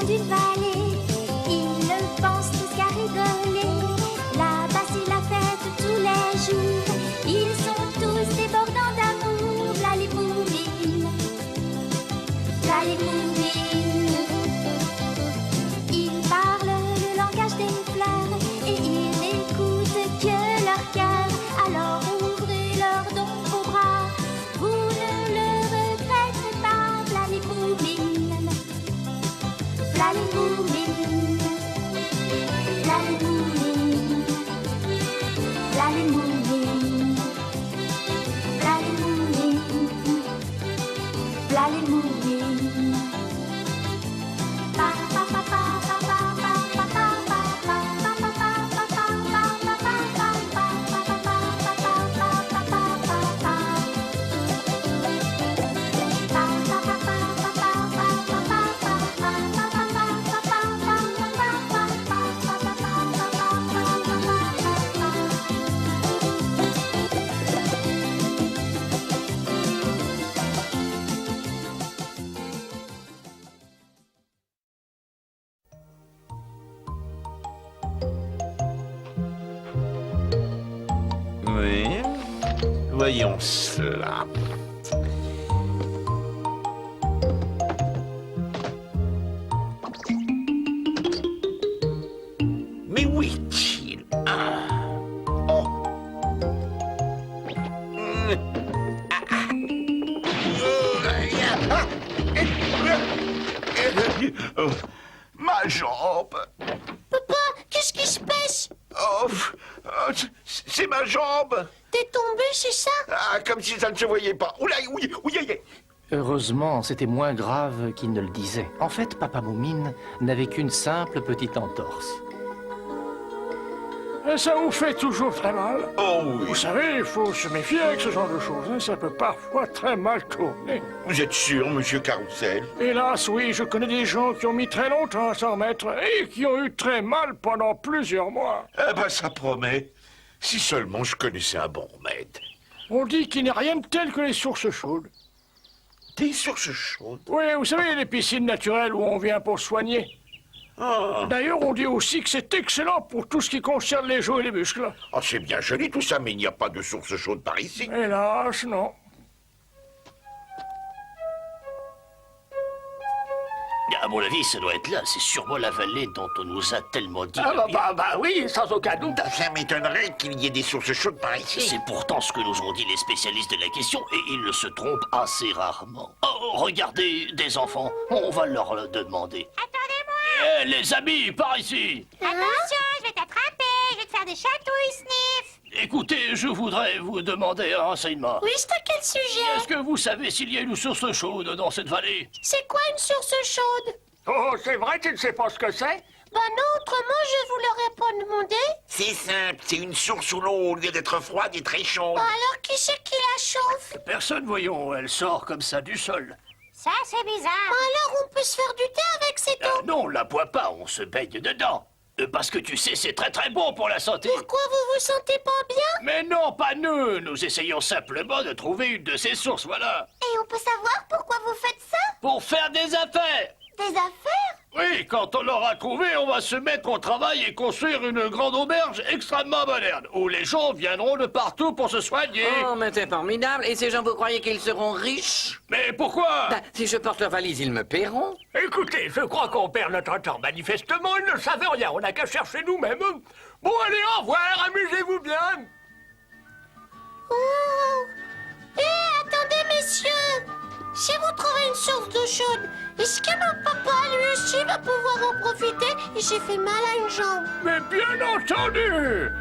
d'une vallée. Ils ne pensent tous qu'à rigoler. Là-bas c'est la fête tous les jours. Ils sont tous débordants d'amour. V'là les bourrines, v'là les bourrines. Ils parlent le langage des fleurs et ils n'écoutent que leur cœur. Alors ouvrez leurs dons vos bras, vous ne le regretterez pas. V'là les bourrines, v'là les bourrines, v'là les bourrines, v'là les bourrines, v'là les bourrines, v'là les bourrines. Oui, voyons cela. Mais où est-il? Oh. Oh, ma jambe. Papa, qu'est-ce qui se passe? Oh, c'est ma jambe. T'es tombé, c'est ça? Ah, comme si ça ne se voyait pas. Oula, oui, oui, oui. Heureusement, c'était moins grave qu'il ne le disait. En fait, Papa Moumine n'avait qu'une simple petite entorse. Et ça vous fait toujours très mal. Oh oui. Vous savez, il faut se méfier avec ce genre de choses. Hein. Ça peut parfois très mal tourner. Vous êtes sûr, monsieur Carrousel? Hélas, oui, je connais des gens qui ont mis très longtemps à s'en remettre et qui ont eu très mal pendant plusieurs mois. Eh ben, ça promet. Si seulement je connaissais un bon remède. On dit qu'il n'y a rien de tel que les sources chaudes. Des sources chaudes? Oui, vous savez, les piscines naturelles où on vient pour soigner. Ah, D'ailleurs, on dit aussi que c'est excellent pour tout ce qui concerne les joues et les muscles. oh, c'est bien joli tout ça, mais il n'y a pas de source chaude par ici. Hélas, non. À mon avis, ça doit être là. C'est sûrement la vallée dont on nous a tellement dit. Bah oui, sans aucun doute. Ça m'étonnerait qu'il y ait des sources chaudes par ici. C'est pourtant ce que nous ont dit les spécialistes de la question et ils ne se trompent assez rarement. Oh, regardez, des enfants, on va leur le demander. Attendez-moi! Eh, les amis, par ici! Attention, je vais t'attraper, je vais te faire des chatouilles, Sniff! Écoutez, je voudrais vous demander un renseignement. Oui, c'est à quel sujet? Est-ce que vous savez s'il y a une source chaude dans cette vallée? C'est quoi une source chaude? Oh, c'est vrai, tu ne sais pas ce que c'est? Ben non, autrement je vous l'aurais pas demandé. C'est simple, c'est une source où l'eau, au lieu d'être froide, est très chaude. Alors qui c'est qui la chauffe? Personne, voyons, elle sort comme ça du sol. Ça, c'est bizarre. Alors on peut se faire du thé avec cette eau? Non, on la boit pas, on se baigne dedans. Parce que tu sais, c'est très très bon pour la santé. Pourquoi vous vous sentez pas bien? Mais non, pas nous. Nous essayons simplement de trouver une de ces sources, voilà. Et on peut savoir pourquoi vous faites ça? Pour faire des affaires. Des affaires? Oui, quand on l'aura trouvé, on va se mettre au travail et construire une grande auberge extrêmement moderne, où les gens viendront de partout pour se soigner. Oh, mais c'est formidable. Et ces gens, vous croyez qu'ils seront riches? Mais pourquoi? Ben, si je porte leur valise, ils me paieront. Écoutez, je crois qu'on perd notre temps. Manifestement, ils ne savent rien. On n'a qu'à chercher nous-mêmes. Bon, allez, au revoir. Amusez-vous bien. Oh! Eh, attendez, messieurs! Si vous trouvez une source d'eau chaude, est-ce que mon papa, lui aussi, va pouvoir en profiter? Il s'est fait mal à une jambe. Mais bien entendu.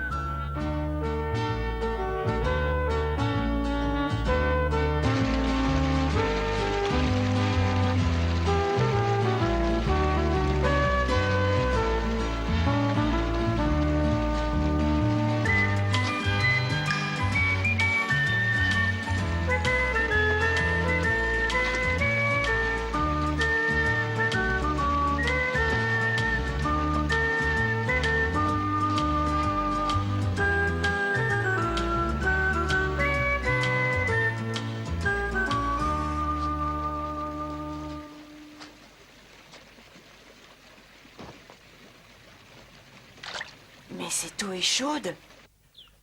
Mais cette eau est chaude.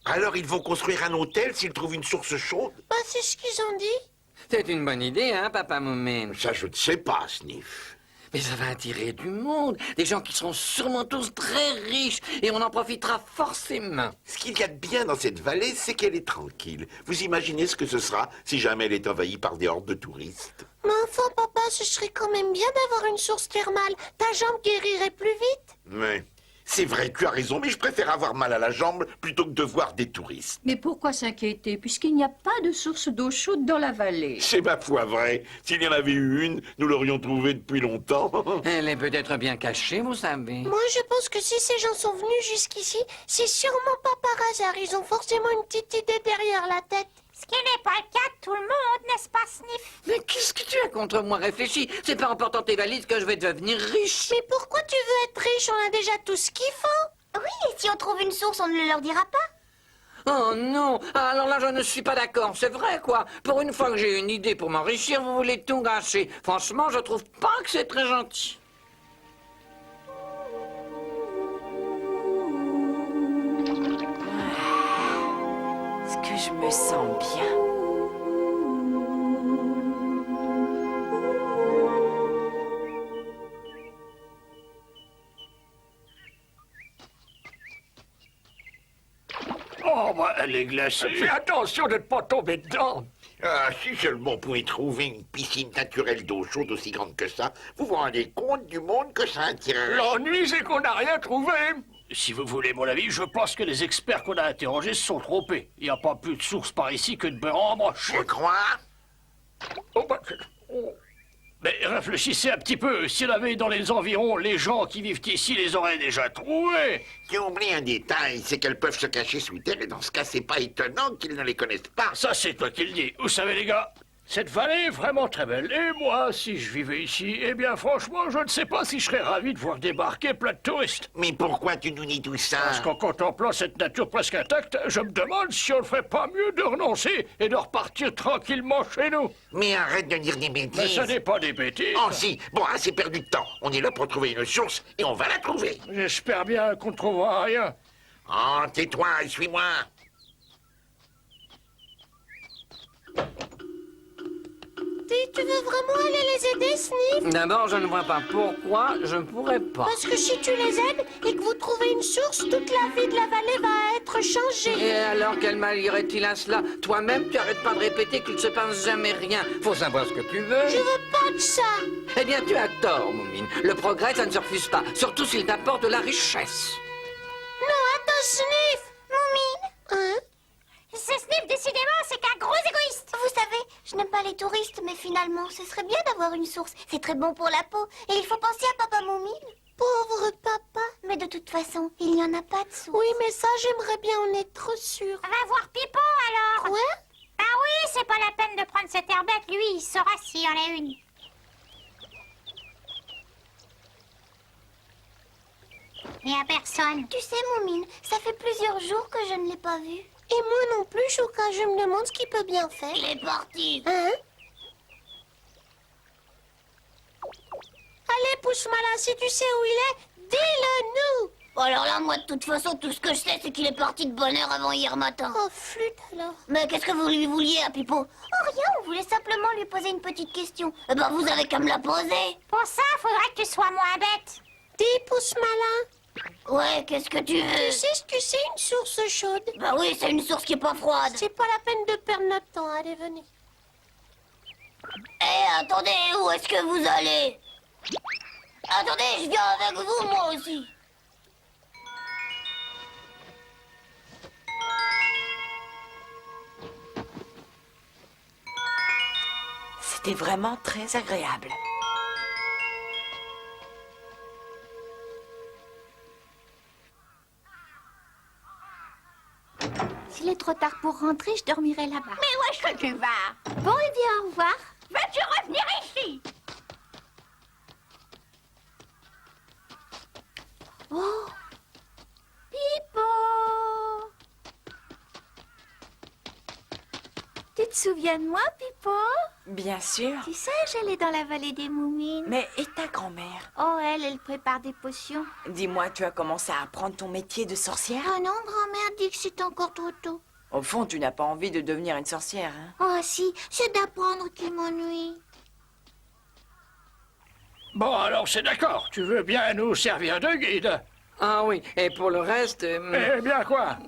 Alors ils vont construire un hôtel s'ils trouvent une source chaude? Bah, c'est ce qu'ils ont dit. C'est une bonne idée, hein, Papa Moumine? Ça, je ne sais pas, Sniff. Mais ça va attirer du monde. Des gens qui seront sûrement tous très riches. Et on en profitera forcément. Ce qu'il y a de bien dans cette vallée, c'est qu'elle est tranquille. Vous imaginez ce que ce sera si jamais elle est envahie par des hordes de touristes? Mais enfin, papa, ce serait quand même bien d'avoir une source thermale. Ta jambe guérirait plus vite. Mais c'est vrai, tu as raison, mais je préfère avoir mal à la jambe plutôt que de voir des touristes. Mais pourquoi s'inquiéter, puisqu'il n'y a pas de source d'eau chaude dans la vallée? C'est ma foi vrai. S'il y en avait eu une, nous l'aurions trouvée depuis longtemps. Elle est peut-être bien cachée, vous savez. Moi, je pense que si ces gens sont venus jusqu'ici, c'est sûrement pas par hasard. Ils ont forcément une petite idée derrière la tête. Ce qui n'est pas le cas de tout le monde, n'est-ce pas, Sniff? Mais qu'est-ce que tu as contre moi? Réfléchis. C'est pas en portant tes valises que je vais devenir riche. Mais pourquoi tu veux être riche? On a déjà tout ce qu'il faut. Oui, et si on trouve une source, on ne leur dira pas. Oh non. Alors là, je ne suis pas d'accord. C'est vrai, quoi. Pour une fois que j'ai une idée pour m'enrichir, vous voulez tout gâcher. Franchement, je trouve pas que c'est très gentil. Est-ce que je me sens bien? Oh, bah, elle est glacée. Fais attention de ne pas tomber dedans. Ah, si seulement on pouvait trouver une piscine naturelle d'eau chaude aussi grande que ça, vous vous rendez compte du monde que ça attirerait? L'ennui, c'est qu'on n'a rien trouvé. Si vous voulez mon avis, je pense que les experts qu'on a interrogés se sont trompés. Il n'y a pas plus de source par ici que de beurre en broche. Je crois. Oh, bah, oh. Mais réfléchissez un petit peu. S'il y en avait dans les environs, les gens qui vivent ici les auraient déjà trouvés. Tu oublies un détail, c'est qu'elles peuvent se cacher sous terre, et dans ce cas, c'est pas étonnant qu'ils ne les connaissent pas. Ça, c'est toi qui le dis. Vous savez, les gars, cette vallée est vraiment très belle. Et moi, si je vivais ici, eh bien, franchement, je ne sais pas si je serais ravi de voir débarquer plein de touristes. Mais pourquoi tu nous dis tout ça? Parce qu'en contemplant cette nature presque intacte, je me demande si on ne ferait pas mieux de renoncer et de repartir tranquillement chez nous. Mais arrête de dire des Mais bêtises. ça n'est pas des bêtises. Oh si, bon, assez perdu de temps. On est là pour trouver une source, et on va la trouver. J'espère bien qu'on ne trouvera rien. Oh, tais-toi et suis-moi. Tu veux vraiment aller les aider, Sniff? D'abord, je ne vois pas pourquoi je ne pourrais pas. Parce que si tu les aides et que vous trouvez une source, toute la vie de la vallée va être changée. Et alors, quel mal irait-il à cela? Toi-même, tu arrêtes pas de répéter qu'il ne se passe jamais rien. Faut savoir ce que tu veux. Je veux pas de ça. Eh bien, tu as tort, Moumine. Le progrès, ça ne se refuse pas. Surtout s'il t'apporte de la richesse. Non, attends, Sniff. Moumine, Hein? ce Sniff, décidément, c'est qu'un gros égoïste. Vous savez, je n'aime pas les touristes, mais finalement, ce serait bien d'avoir une source. C'est très bon pour la peau. Et il faut penser à Papa Moumine. Pauvre papa. Mais de toute façon, il n'y en a pas de source. Oui, mais ça, j'aimerais bien en être sûre. Va voir Pipo, alors. Quoi? Ah oui, c'est pas la peine de prendre cette herbette. Lui, il saura s'il y en a une. Il n'y a personne. Tu sais, Moumine, ça fait plusieurs jours que je ne l'ai pas vu. Et moi non plus, Chouka, je me demande ce qu'il peut bien faire. Il est parti. Hein? Allez, Pousse-Malin, si tu sais où il est, dis-le-nous. Alors là, moi, de toute façon, tout ce que je sais, c'est qu'il est parti de bonne heure avant hier matin. Oh, flûte alors. Mais qu'est-ce que vous lui vouliez à Pipo? Oh, rien, on voulait simplement lui poser une petite question. Eh ben, vous avez qu'à me la poser. Pour ça, faudrait que tu sois moins bête. Dis, Pousse-Malin, Ouais, qu'est-ce que tu veux? tu sais ce que c'est une source chaude? Bah oui, c'est une source qui est pas froide. C'est pas la peine de perdre notre temps, allez, venez. Eh, attendez, où est-ce que vous allez? Attendez, je viens avec vous, moi aussi. C'était vraiment très agréable. S'il est trop tard pour rentrer, je dormirai là-bas. Mais où est-ce que tu vas? Bon, eh bien, au revoir. Vas-tu revenir ici? Oh! Pipo! Tu te souviens de moi, Pipo? Bien sûr. Tu sais, j'allais dans la vallée des Moumines. Mais et ta grand-mère? Oh, elle prépare des potions. Dis-moi, tu as commencé à apprendre ton métier de sorcière? Oh non, grand-mère dit que c'est encore trop tôt. Au fond, tu n'as pas envie de devenir une sorcière, hein? Oh si, c'est d'apprendre qui m'ennuie. Bon, alors c'est d'accord. Tu veux bien nous servir de guide? Ah oui, et pour le reste... Eh bien quoi?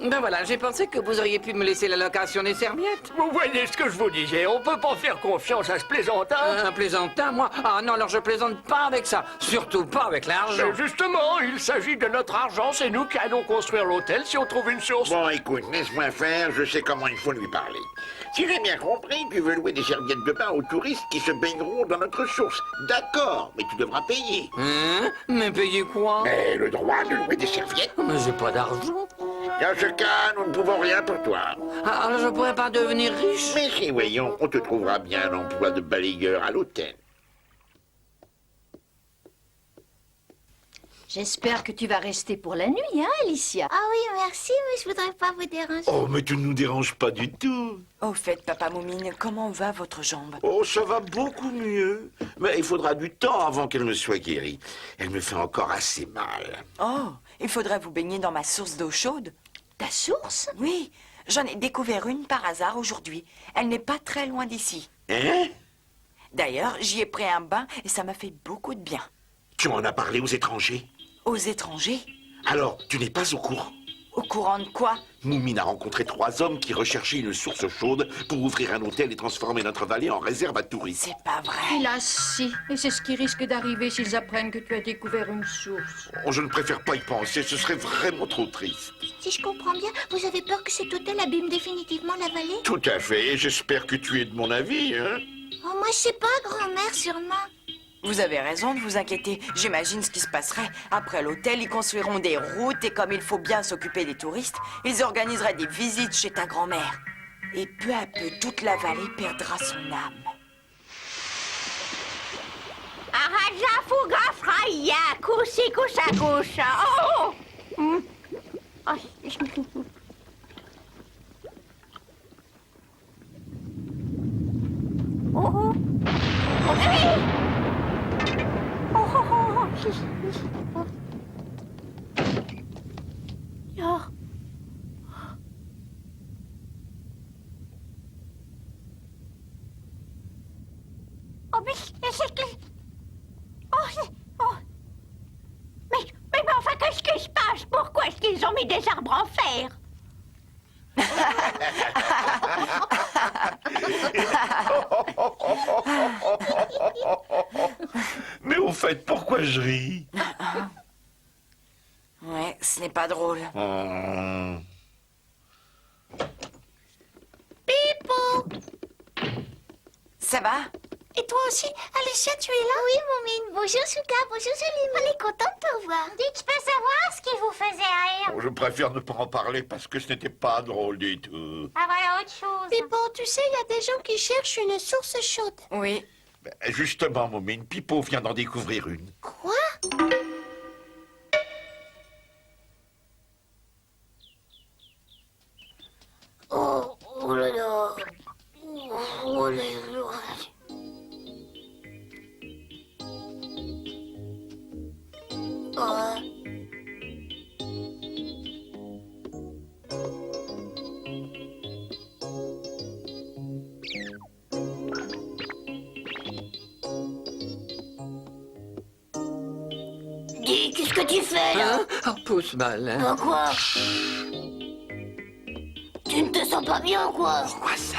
Ben voilà, j'ai pensé que vous auriez pu me laisser la location des serviettes. Vous voyez ce que je vous disais, on peut pas faire confiance à ce plaisantin. Un plaisantin, moi? Ah non, alors je plaisante pas avec ça. Surtout pas avec l'argent. Mais justement, il s'agit de notre argent, c'est nous qui allons construire l'hôtel si on trouve une source. Bon, écoute, laisse-moi faire, je sais comment il faut lui parler. Si j'ai bien compris, tu veux louer des serviettes de bain aux touristes qui se baigneront dans notre source. D'accord, mais tu devras payer. Hein? Mais payer quoi? Mais le droit de louer des serviettes. Mais j'ai pas d'argent. Dans ce cas, nous ne pouvons rien pour toi. Ah, alors je pourrais pas devenir riche? Mais si, voyons, on te trouvera bien un emploi de balayeur à l'hôtel. J'espère que tu vas rester pour la nuit, hein, Alicia? Ah oui, merci, mais je voudrais pas vous déranger. Oh, mais tu ne nous déranges pas du tout. Au fait, Papa Moumine, comment va votre jambe? Oh, ça va beaucoup mieux. Mais il faudra du temps avant qu'elle ne soit guérie. Elle me fait encore assez mal. Oh, il faudrait vous baigner dans ma source d'eau chaude. Ta source? Oui, j'en ai découvert une par hasard aujourd'hui. Elle n'est pas très loin d'ici. Hein? D'ailleurs, j'y ai pris un bain et ça m'a fait beaucoup de bien. Tu en as parlé aux étrangers? Aux étrangers? Alors, tu n'es pas au courant? Au courant de quoi? Moumine a rencontré 3 hommes qui recherchaient une source chaude pour ouvrir un hôtel et transformer notre vallée en réserve à touristes. C'est pas vrai. Hélas, si. Et c'est ce qui risque d'arriver s'ils apprennent que tu as découvert une source. Oh, je ne préfère pas y penser, ce serait vraiment trop triste. Si je comprends bien, vous avez peur que cet hôtel abîme définitivement la vallée? Tout à fait, et j'espère que tu es de mon avis, hein? Oh, moi je sais pas, grand-mère, sûrement. Vous avez raison de vous inquiéter. J'imagine ce qui se passerait. Après l'hôtel, ils construiront des routes et comme il faut bien s'occuper des touristes, ils organiseraient des visites chez ta grand-mère. Et peu à peu, toute la vallée perdra son âme. Araja fuga fraya, kusi kusa kusa. Oh! Oh. Oh. Oh. Hey! Oh. Oh, mais c'est que... Oh, oh. Mais enfin, qu'est-ce qui se passe? Pourquoi est-ce qu'ils ont mis des arbres en fer? Mais au fait, pourquoi je ris? Ouais, ce n'est pas drôle. Pipo! Ça va? Et toi aussi? Alicia, tu es là? Oui, Moumine. Bonjour, Souka. Bonjour, Jolie. On est content de te voir. Dites, je peux savoir ce qui vous faisait rire? Oh, je préfère ne pas en parler parce que ce n'était pas drôle du tout. Ah, voilà autre chose. Pipo, tu sais, il y a des gens qui cherchent une source chaude. Oui. Ben, justement, Moumine, Pipo vient d'en découvrir une. Quoi? Oh, oh là là. Oh là là. Oh. Dis, qu'est-ce que tu fais là? Hein? Oh, pousse mal, hein? Quoi? Tu ne te sens pas bien, quoi? Pourquoi ça?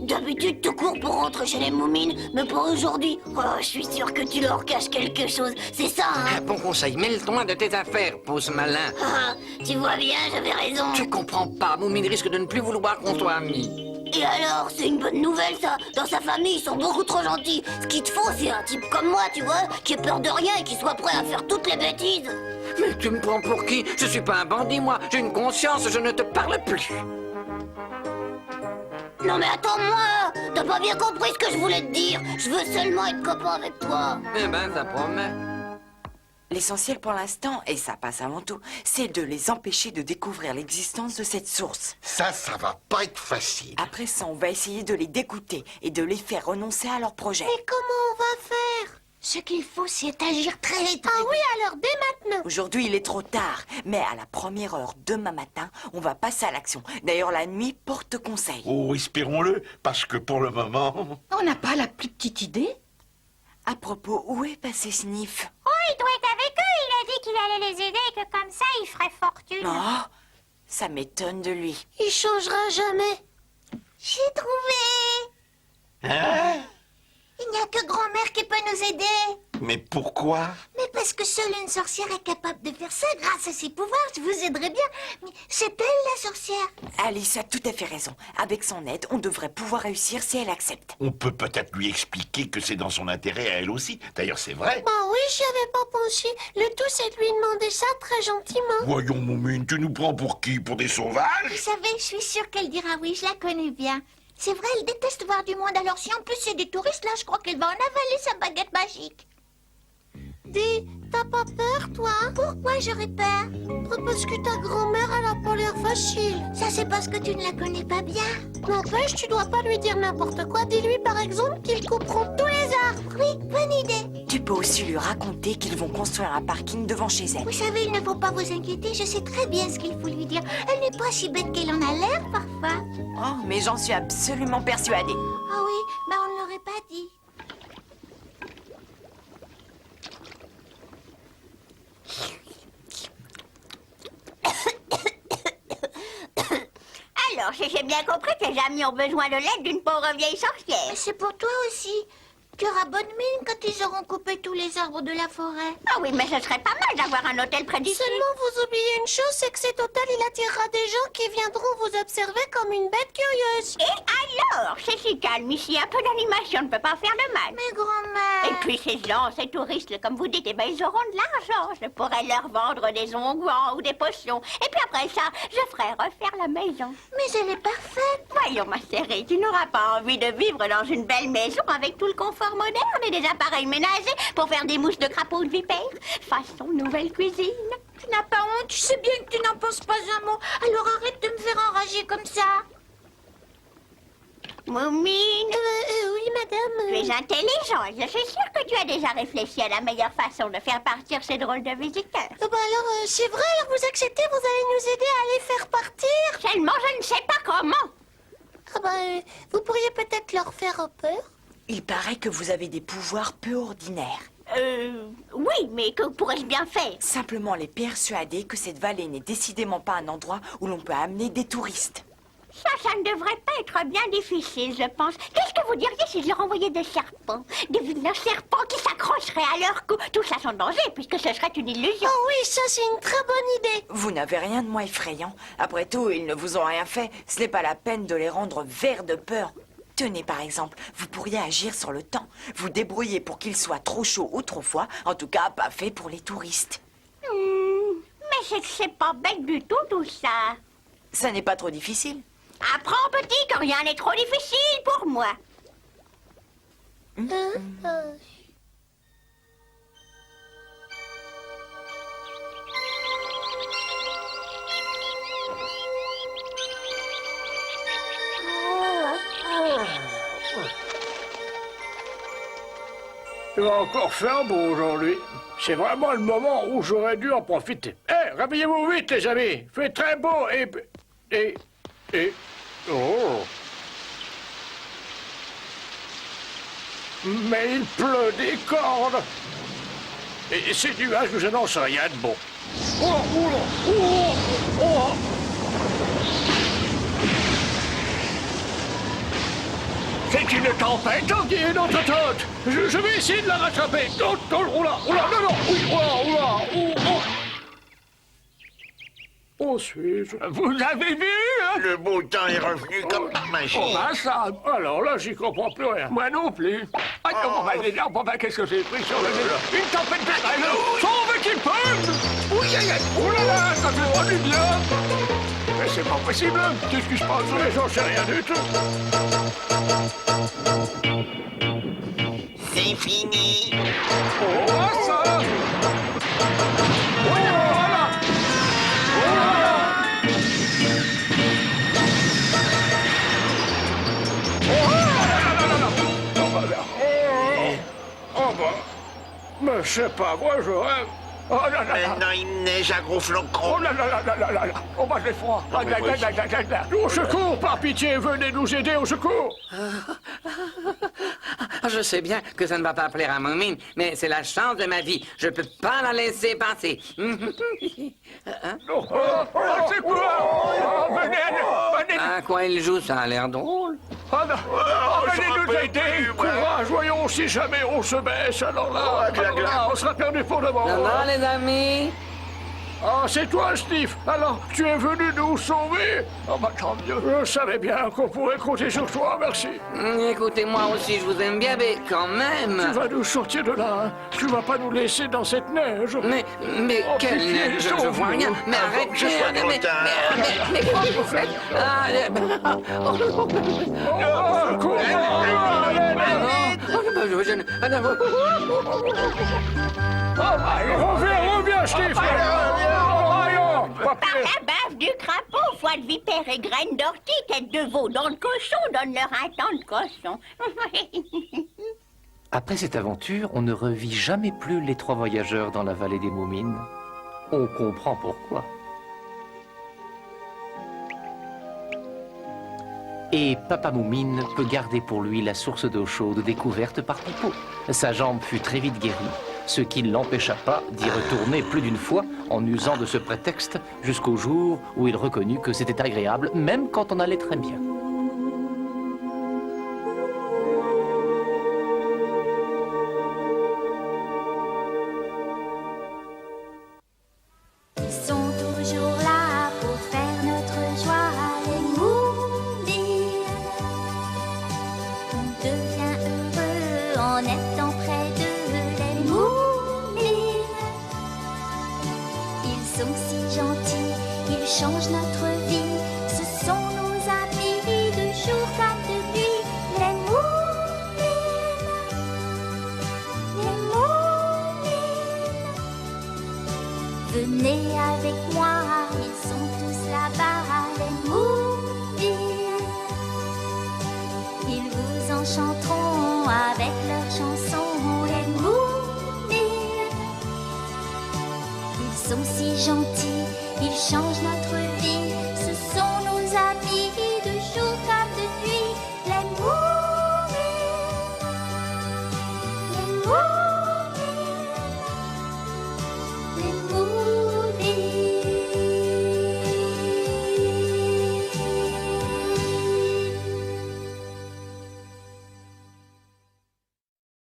D'habitude, tu cours pour rentrer chez les Moumines, mais pour aujourd'hui, oh, je suis sûr que tu leur caches quelque chose. C'est ça, hein? Un bon conseil, mêle-toi de tes affaires, pousse malin. Ah, tu vois bien, j'avais raison. Tu comprends pas, Moumine risque de ne plus vouloir qu'on soit amis. Et alors, c'est une bonne nouvelle, ça. Dans sa famille, ils sont beaucoup trop gentils. Ce qu'il te faut, c'est un type comme moi, tu vois, qui ait peur de rien et qui soit prêt à faire toutes les bêtises. Mais tu me prends pour qui? Je suis pas un bandit, moi. J'ai une conscience, je ne te parle plus. Non mais attends-moi! T'as pas bien compris ce que je voulais te dire. Je veux seulement être copain avec toi. Eh ben, ça promet. L'essentiel pour l'instant, et ça passe avant tout, c'est de les empêcher de découvrir l'existence de cette source. Ça va pas être facile. Après ça, on va essayer de les dégoûter et de les faire renoncer à leur projet. Et comment on va faire? Ce qu'il faut, c'est agir très vite. Ah oui, alors dès maintenant. Aujourd'hui, il est trop tard, mais à la première heure demain matin, on va passer à l'action. D'ailleurs, la nuit porte conseil. Oh, espérons-le, parce que pour le moment... On n'a pas la plus petite idée? À propos, où est passé Sniff? Oh, il doit être avec eux. Il a dit qu'il allait les aider et que comme ça, il ferait fortune. Oh, ça m'étonne de lui. Il changera jamais. J'ai trouvé. Hein? Il n'y a que grand-mère qui peut nous aider. Mais pourquoi? Mais parce que seule une sorcière est capable de faire ça grâce à ses pouvoirs. Je vous aiderai bien. Mais c'est elle la sorcière. Alice a tout à fait raison. Avec son aide, on devrait pouvoir réussir si elle accepte. On peut peut-être lui expliquer que c'est dans son intérêt à elle aussi. D'ailleurs, c'est vrai. Bah oui, j'y avais pas pensé. Le tout, c'est de lui demander ça très gentiment. Voyons, Moumine, tu nous prends pour qui? Pour des Vous sauvages? savez, je suis sûre qu'elle dira oui, je la connais bien. C'est vrai, elle déteste voir du monde, alors si en plus c'est des touristes, là, je crois qu'elle va en avaler sa baguette magique. Dis, t'as pas peur, toi? Pourquoi j'aurais peur? Parce que ta grand-mère, elle a pas l'air facile. Ça, c'est parce que tu ne la connais pas bien. N'empêche, tu dois pas lui dire n'importe quoi. Dis-lui, par exemple, qu'ils couperont tous les arbres. Oui, bonne idée. Tu peux aussi lui raconter qu'ils vont construire un parking devant chez elle. Vous savez, il ne faut pas vous inquiéter, je sais très bien ce qu'il faut lui dire. Elle n'est pas si bête qu'elle en a l'air, parfois. Oh, mais j'en suis absolument persuadée. Ah oui, bah on ne l'aurait pas dit. Alors, si j'ai bien compris, tes amis ont besoin de l'aide d'une pauvre vieille sorcière. Mais c'est pour toi aussi. Tu auras bonne mine quand ils auront coupé tous les arbres de la forêt. Ah oui, mais ce serait pas mal d'avoir un hôtel près d'ici. Seulement, vous oubliez une chose, c'est que cet hôtel, il attirera des gens qui viendront vous observer comme une bête curieuse. Et alors, c'est si calme ici, un peu d'animation ne peut pas faire de mal. Mais grand-mère... Et puis ces gens, ces touristes, comme vous dites, eh ben, ils auront de l'argent. Je pourrais leur vendre des onguents ou des potions. Et puis après ça, je ferai refaire la maison. Mais elle est parfaite. Voyons, ma chérie, tu n'auras pas envie de vivre dans une belle maison avec tout le confort moderne et des appareils ménagers pour faire des mouches de crapaud ou de vipères. Façon nouvelle cuisine. Tu n'as pas honte, tu sais bien que tu n'en penses pas un mot. Alors arrête de me faire enrager comme ça. Moumine, Oui, madame. tu es intelligente. Je suis sûre que tu as déjà réfléchi à la meilleure façon de faire partir ces drôles de visiteurs. Bah alors, c'est vrai, alors vous acceptez, vous allez nous aider à les faire partir. Seulement, je ne sais pas comment. Ah bah, vous pourriez peut-être leur faire peur. Il paraît que vous avez des pouvoirs peu ordinaires. Oui, mais que pourrais-je bien faire? Simplement les persuader que cette vallée n'est décidément pas un endroit où l'on peut amener des touristes. Ça ne devrait pas être bien difficile, je pense. Qu'est-ce que vous diriez si je leur envoyais des serpents? Des vilains serpents qui s'accrocheraient à leur cou. Tout ça sans danger, puisque ce serait une illusion. Oh oui, ça c'est une très bonne idée. Vous n'avez rien de moins effrayant. Après tout, ils ne vous ont rien fait. Ce n'est pas la peine de les rendre verts de peur. Tenez, par exemple, vous pourriez agir sur le temps. Vous débrouillez pour qu'il soit trop chaud ou trop froid. En tout cas, pas fait pour les touristes. Mais c'est pas bête du tout ça. Ça n'est pas trop difficile. Apprends, petit, que rien n'est trop difficile pour moi. Il va encore faire beau aujourd'hui. C'est vraiment le moment où j'aurais dû en profiter. Réveillez-vous vite, les amis. Fait très beau et... Oh. Mais il pleut des cordes. Et ces nuages nous annoncent rien de bon. C'est une tempête. Tanguy est notre tante. Je vais essayer de la rattraper. Oh là, non, oui, Oh, suis-je? Vous avez vu, hein? Le beau temps est revenu comme une magie. Oh, ben ça. Alors là, j'y comprends plus rien. Moi non plus. Ah non, qu'est-ce que j'ai pris sur le nez? Une tempête de grêle. Sauve qui peut. Oui, aïe, aïe. Oh là là, ça fait vraiment du bien. Mais c'est pas possible. Qu'est-ce qui se passe? Mais j'en sais rien du tout. C'est fini. Oh, ça. sais pas, moi je rêve. Oh là là là. Maintenant, il neige à gros flocons. Oh là là là là là là là. Oh bah j'ai froid. Ah, mais moi aussi. Au secours, par pitié, venez nous aider, au secours. Je sais bien que ça ne va pas plaire à Moumine, mais c'est la chance de ma vie. Je peux pas la laisser passer. Oh, c'est quoi? Oh, venez. À quoi il joue, ça a l'air drôle. Oh non. Oh, venez nous aider. Courage, voyons, si jamais on se baisse, alors là, on sera perdu pour de bon. Ça va, les amis? Ah, c'est toi, Steve. Alors, tu es venu nous sauver? Oh bah tant mieux. Je savais bien qu'on pourrait compter sur toi, merci. Écoutez-moi aussi, je vous aime bien, mais quand même. Tu vas nous sortir de là, hein. Tu vas pas nous laisser dans cette neige. Mais Oh, quelle pitié, neige, je vois rien. Mais arrêtez, je sois trop tard. mais qu'est-ce que vous faites? Ah, Oh, courage, reviens, Steve. Voyons, papier. La bave du crapaud, foie de vipère et graines d'ortie, tête de veau dans le cochon, donne-leur un temps de cochon. Après cette aventure, on ne revit jamais plus les 3 voyageurs dans la vallée des Moumines. On comprend pourquoi. Et Papa Moumine peut garder pour lui la source d'eau chaude découverte par Pipo. Sa jambe fut très vite guérie, ce qui ne l'empêcha pas d'y retourner plus d'une fois en usant de ce prétexte jusqu'au jour où il reconnut que c'était agréable, même quand on allait très bien. Ils sont toujours là pour faire notre joie, les Moumines. On devient heureux en étant près d'eux, les Moumines. Ils sont si gentils, ils changent notre vie. Ce sont nos amis de jour comme de nuit, les Moumines. Les Moumines. Venez avec moi, ils sont tous là-bas, les Moumines. Ils vous enchanteront avec leurs chansons, les Moumines. Ils sont si gentils, ils changent notre vie, ce sont nos amis.